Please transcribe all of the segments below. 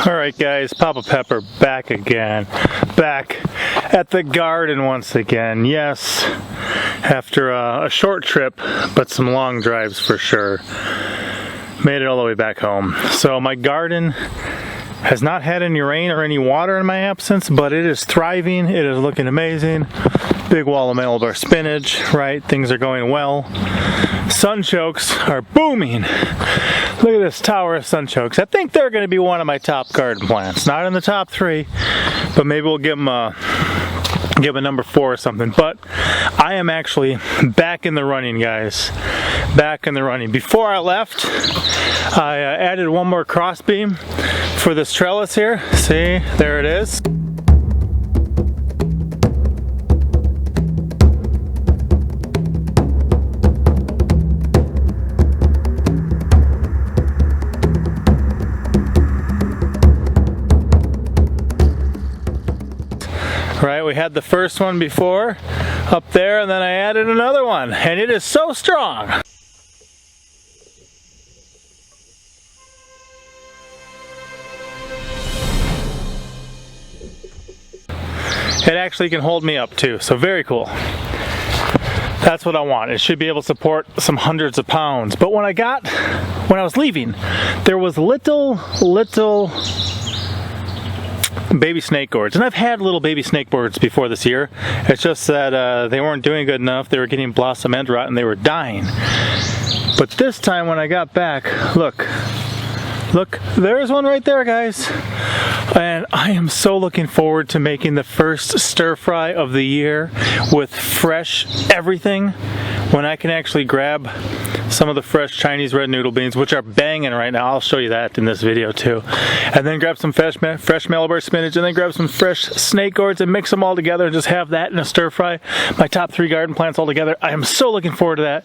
Alright guys, Papa Pepper back again. Back at the garden once again. Yes, after a short trip, but some long drives for sure. Made it all the way back home. So my garden has not had any rain or any water in my absence, but it is thriving. It is looking amazing. Big wall of Malabar spinach, right? Things are going well. Sunchokes are booming. Look at this tower of sunchokes. I think they're going to be one of my top garden plants. Not in the top 3, but maybe we'll give them a number 4 or something. But I am actually back in the running, guys. Back in the running. Before I left, I added one more crossbeam for this trellis here. See, there it is. Right, we had the first one before up there, and then I added another one, and it is so strong. It actually can hold me up too, so very cool. That's what I want. It should be able to support some hundreds of pounds. But when I was leaving, there was little baby snake gourds, and I've had little baby snake gourds before this year. It's just that they weren't doing good enough. They were getting blossom end rot and they were dying. But this time when I got back, look, there's one right there, guys. And I am so looking forward to making the first stir fry of the year with fresh everything, when I can actually grab some of the fresh Chinese red noodle beans, which are banging right now. I'll show you that in this video too. And then grab some fresh Malabar spinach, and then grab some fresh snake gourds and mix them all together and just have that in a stir fry. My top 3 garden plants all together. I am so looking forward to that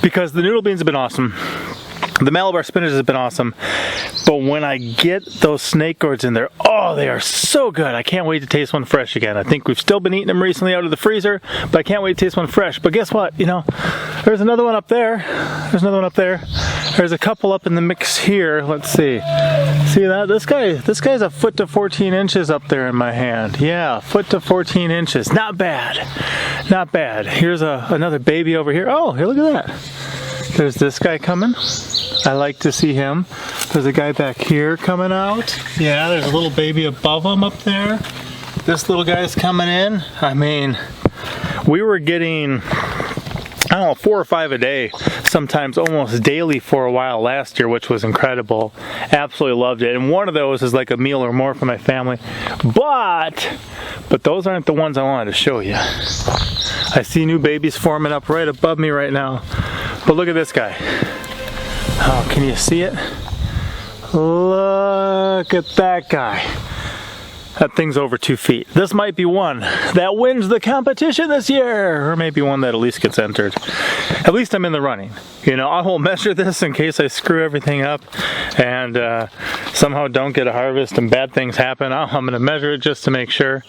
because the noodle beans have been awesome. The Malabar spinach has been awesome, but when I get those snake gourds in there, oh, they are so good. I can't wait to taste one fresh again. I think we've still been eating them recently out of the freezer, but I can't wait to taste one fresh. But guess what? You know, there's another one up there. There's another one up there. There's a couple up in the mix here. Let's see. See that? This guy's a foot to 14 inches up there in my hand. Yeah, foot to 14 inches. Not bad. Not bad. Here's another baby over here. Oh, here, look at that. There's this guy coming. I like to see him. There's a guy back here coming out. Yeah, there's a little baby above him up there. This little guy's coming in. I mean, we were getting, I don't know, 4 or 5 a day, sometimes almost daily for a while last year, which was incredible. Absolutely loved it. And one of those is like a meal or more for my family. But those aren't the ones I wanted to show you. I see new babies forming up right above me right now. But look at this guy. Oh, can you see it? Look at that guy. That thing's over 2 feet. This might be one that wins the competition this year, or maybe one that at least gets entered. At least I'm in the running. You know, I will measure this in case I screw everything up and somehow don't get a harvest and bad things happen. I'm going to measure it just to make sure.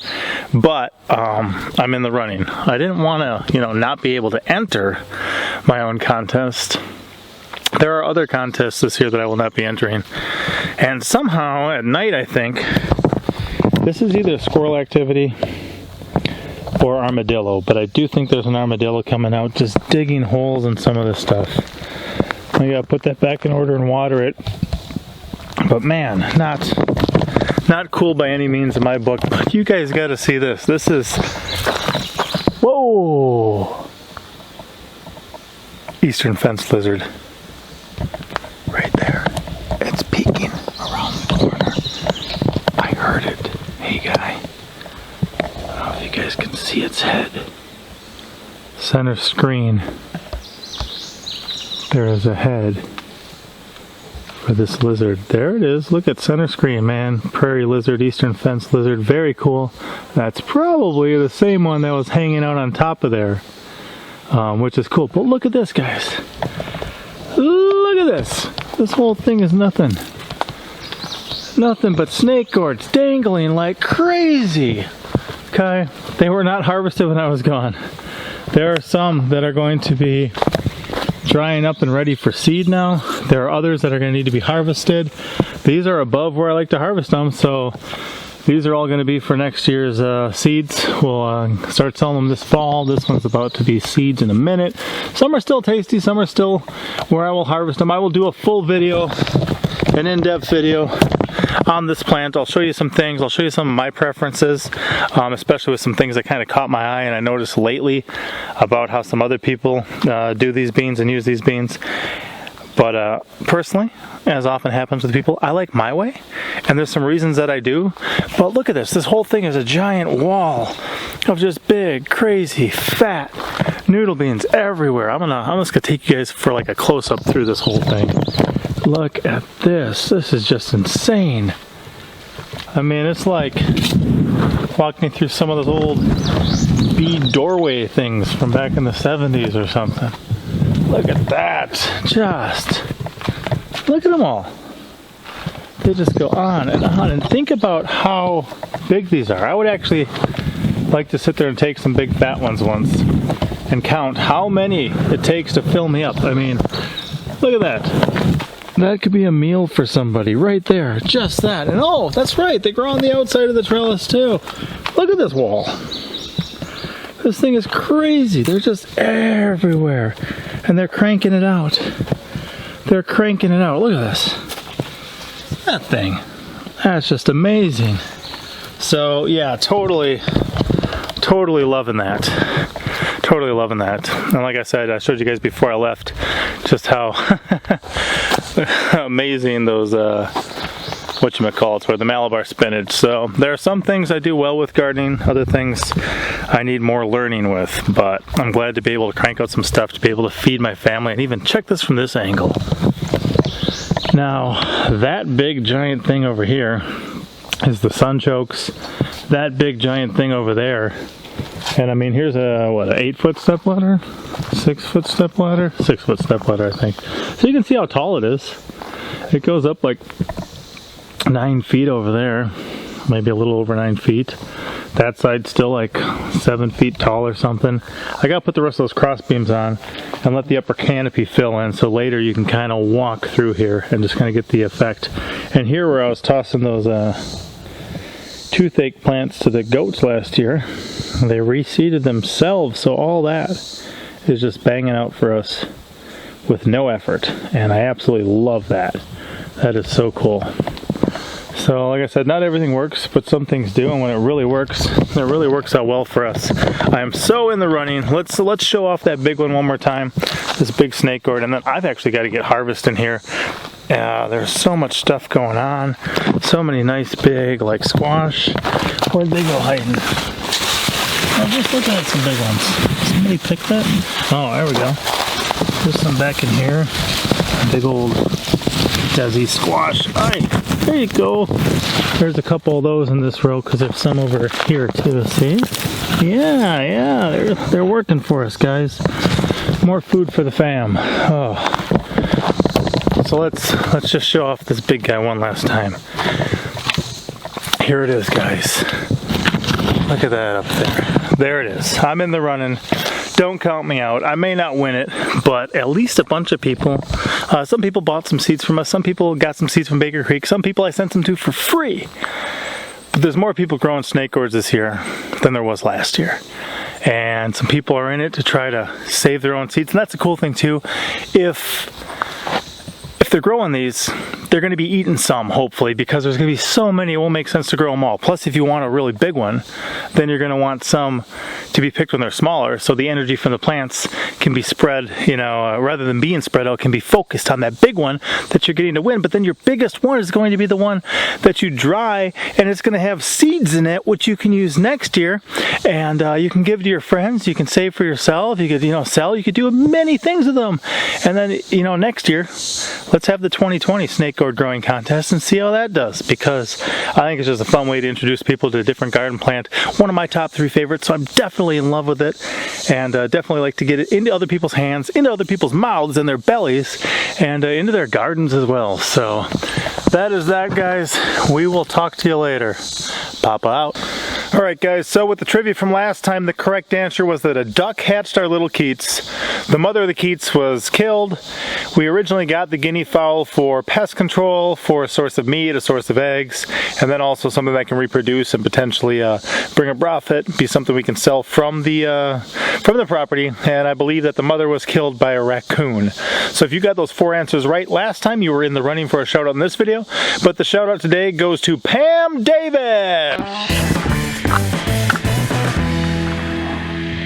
But I'm in the running. I didn't want to, you know, not be able to enter my own contest. There are other contests this year that I will not be entering. And somehow at night, I think, this is either squirrel activity or armadillo, but I do think there's an armadillo coming out just digging holes in some of this stuff. I gotta put that back in order and water it. But man, not cool by any means in my book, but you guys gotta see this. This is, whoa! Eastern fence lizard. Right there. It's peeking around the corner. I heard it. Hey guy. you guys can see its head. Center screen. There is a head for this lizard. There it is. Look at center screen, man. Prairie lizard, eastern fence lizard. Very cool. That's probably the same one that was hanging out on top of there, which is cool. But look at this, guys. Look at this. This whole thing is nothing. Nothing but snake gourds dangling like crazy. Okay, they were not harvested when I was gone. There are some that are going to be drying up and ready for seed now. There are others that are going to need to be harvested. These are above where I like to harvest them, so these are all going to be for next year's seeds. We'll start selling them this fall. This one's about to be seeds in a minute. Some are still tasty, some are still where I will harvest them. I will do a full video, an in-depth video on this plant. I'll show you some things. I'll show you some of my preferences, especially with some things that kind of caught my eye and I noticed lately about how some other people do these beans and use these beans. But personally, as often happens with people, I like my way, and there's some reasons that I do. But look at this. This whole thing is a giant wall of just big, crazy, fat noodle beans everywhere. I'm just gonna take you guys for like a close-up through this whole thing. Look at this. This is just insane. I mean, it's like walking through some of those old bead doorway things from back in the 70s or something. Look at that. Just look at them all. They just go on and on. And think about how big these are. I would actually like to sit there and take some big fat ones once and count how many it takes to fill me up. I mean, look at that. That could be a meal for somebody right there. Just that. And oh, that's right. They grow on the outside of the trellis too. Look at this wall. This thing is crazy. They're just everywhere. And they're cranking it out. They're cranking it out. Look at this. That thing. That's just amazing. So yeah, totally loving that. Totally loving that. And like I said, I showed you guys before I left just how amazing those whatchamacallits were, the Malabar spinach. So there are some things I do well with gardening, other things I need more learning with, but I'm glad to be able to crank out some stuff to be able to feed my family. And even check this from this angle. Now that big giant thing over here is the sunchokes. That big giant thing over there, and I mean, here's a, what, an 8-foot stepladder? 6-foot stepladder? 6-foot stepladder, I think. So you can see how tall it is. It goes up like 9 feet over there, maybe a little over 9 feet. That side's still like 7 feet tall or something. I gotta put the rest of those cross beams on and let the upper canopy fill in, so later you can kind of walk through here and just kind of get the effect. And here where I was tossing those toothache plants to the goats last year, they reseeded themselves, so all that is just banging out for us with no effort, and I absolutely love that. That is so cool. So like I said, not everything works, but some things do, and when it really works out well for us. I am so in the running. Let's show off that big one more time, this big snake gourd, and then I've actually got to get harvesting here. There's so much stuff going on, so many nice big, like squash. Where'd they go hiding? I'm just looking at some big ones. Somebody pick that? Oh, there we go. There's some back in here. Big old Desi squash. Alright, there you go. There's a couple of those in this row because there's some over here too, see? Yeah, they're working for us, guys. More food for the fam. Oh. So let's just show off this big guy one last time. Here it is, guys. Look at that up there. There it is. I'm in the running. Don't count me out. I may not win it, but at least a bunch of people. Some people bought some seeds from us. Some people got some seeds from Baker Creek. Some people I sent them to for free. But there's more people growing snake gourds this year than there was last year. And some people are in it to try to save their own seeds. And that's a cool thing too. If they're growing these, they're going to be eating some, hopefully, because there's going to be so many, it won't make sense to grow them all. Plus, if you want a really big one, then you're going to want some to be picked when they're smaller, so the energy from the plants can be spread, rather than being spread out, can be focused on that big one that you're getting to win. But then your biggest one is going to be the one that you dry, and it's going to have seeds in it, which you can use next year, and you can give to your friends, you can save for yourself, you could, sell, you could do many things with them. And then, next year, let's have the 2020 Snake Gourd Growing Contest and see how that does, because I think it's just a fun way to introduce people to a different garden plant. One of my top 3 favorites, so I'm definitely in love with it, and definitely like to get it into other people's hands, into other people's mouths and their bellies, and into their gardens as well. So that is that, guys. We will talk to you later. Papa out. Alright guys, so with the trivia from last time, the correct answer was that a duck hatched our little Keats. The mother of the Keats was killed. We originally got the guinea fowl for pest control, for a source of meat, a source of eggs, and then also something that can reproduce and potentially bring a profit, be something we can sell from the property. And I believe that the mother was killed by a raccoon. So if you got those 4 answers right last time, you were in the running for a shout out in this video. But the shout out today goes to Pam Davis.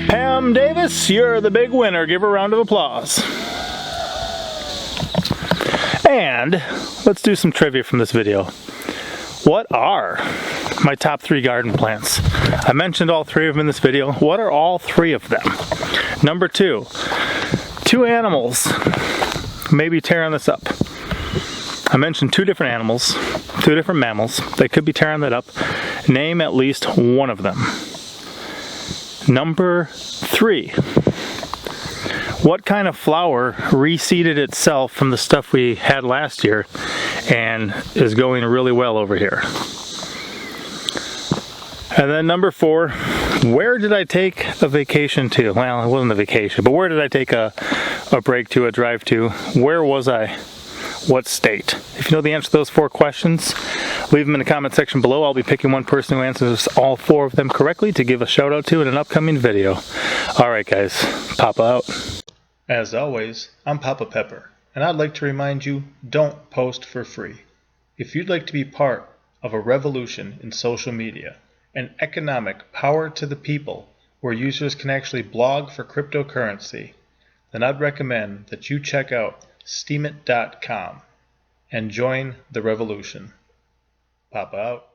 Pam Davis, you're the big winner. Give her a round of applause. And let's do some trivia from this video. What are my top 3 garden plants? I mentioned all 3 of them in this video. What are all 3 of them? Number 2, 2 animals. Maybe tearing this up. I mentioned 2 different animals, 2 different mammals. They could be tearing that up. Name at least one of them. Number 3, what kind of flower reseeded itself from the stuff we had last year and is going really well over here? And then number 4, where did I take a vacation to? Well, it wasn't a vacation, but where did I take a break to, a drive to? Where was I? What state? If you know the answer to those 4 questions, leave them in the comment section below. I'll be picking one person who answers all 4 of them correctly to give a shout out to in an upcoming video. Alright guys, Papa out. As always, I'm Papa Pepper, and I'd like to remind you, don't post for free. If you'd like to be part of a revolution in social media, an economic power to the people where users can actually blog for cryptocurrency, then I'd recommend that you check out steemit.com and join the revolution. Papa out.